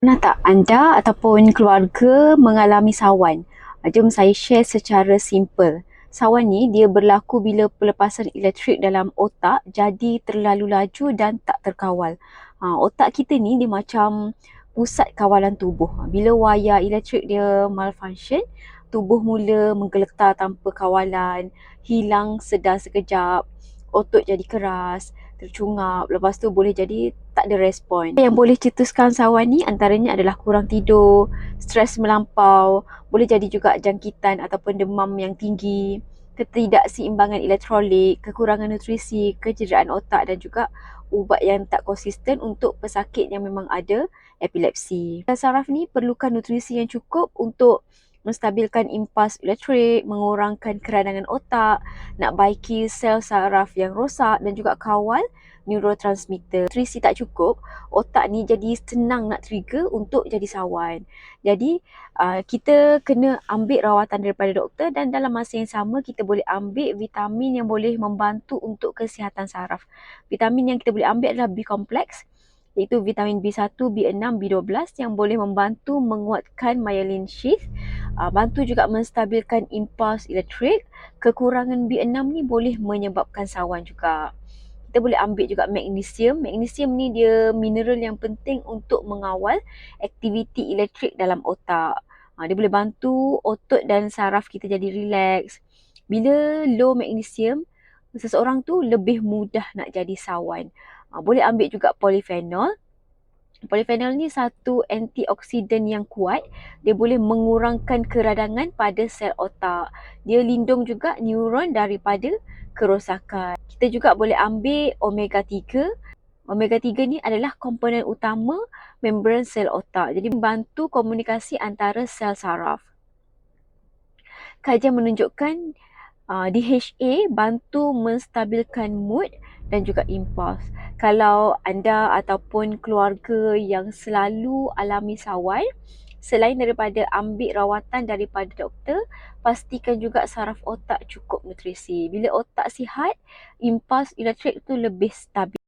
Pernah tak anda ataupun keluarga mengalami sawan? Jom saya share secara simple. Sawan ni dia berlaku bila pelepasan elektrik dalam otak jadi terlalu laju dan tak terkawal. Otak kita ni dia macam pusat kawalan tubuh. Bila wayar elektrik dia malfunction, tubuh mula menggeletar tanpa kawalan, hilang sedar sekejap, otot jadi keras, tercungap, lepas tu boleh jadi tak ada respon. Yang boleh cetuskan sawan ni antaranya adalah kurang tidur, stres melampau, boleh jadi juga jangkitan ataupun demam yang tinggi, ketidakseimbangan elektrolit, kekurangan nutrisi, kecederaan otak dan juga ubat yang tak konsisten untuk pesakit yang memang ada epilepsi. Saraf ni perlukan nutrisi yang cukup untuk menstabilkan impas elektrik, mengurangkan keradangan otak, nak baiki sel saraf yang rosak dan juga kawal neurotransmitter. Nutrisi tak cukup, otak ni jadi senang nak trigger untuk jadi sawan. Jadi kita kena ambil rawatan daripada doktor dan dalam masa yang sama kita boleh ambil vitamin yang boleh membantu untuk kesihatan saraf. Vitamin yang kita boleh ambil adalah B-complex, iaitu vitamin B1, B6, B12 yang boleh membantu menguatkan myelin sheath, bantu juga menstabilkan impuls elektrik. Kekurangan B6 ni boleh menyebabkan sawan juga. Kita boleh ambil juga magnesium. Magnesium ni dia mineral yang penting untuk mengawal aktiviti elektrik dalam otak. Dia boleh bantu otot dan saraf kita jadi relax. Bila low magnesium, seseorang tu lebih mudah nak jadi sawan. Boleh ambil juga polyphenol. Polyphenol ni satu antioksidan yang kuat. Dia boleh mengurangkan keradangan pada sel otak. Dia lindung juga neuron daripada kerosakan. Kita juga boleh ambil omega 3. Omega 3 ni adalah komponen utama membran sel otak. Jadi membantu komunikasi antara sel saraf. Kajian menunjukkan DHA bantu menstabilkan mood dan juga impuls. Kalau anda ataupun keluarga yang selalu alami sawan, selain daripada ambil rawatan daripada doktor, pastikan juga saraf otak cukup nutrisi. Bila otak sihat, impuls elektrik tu lebih stabil.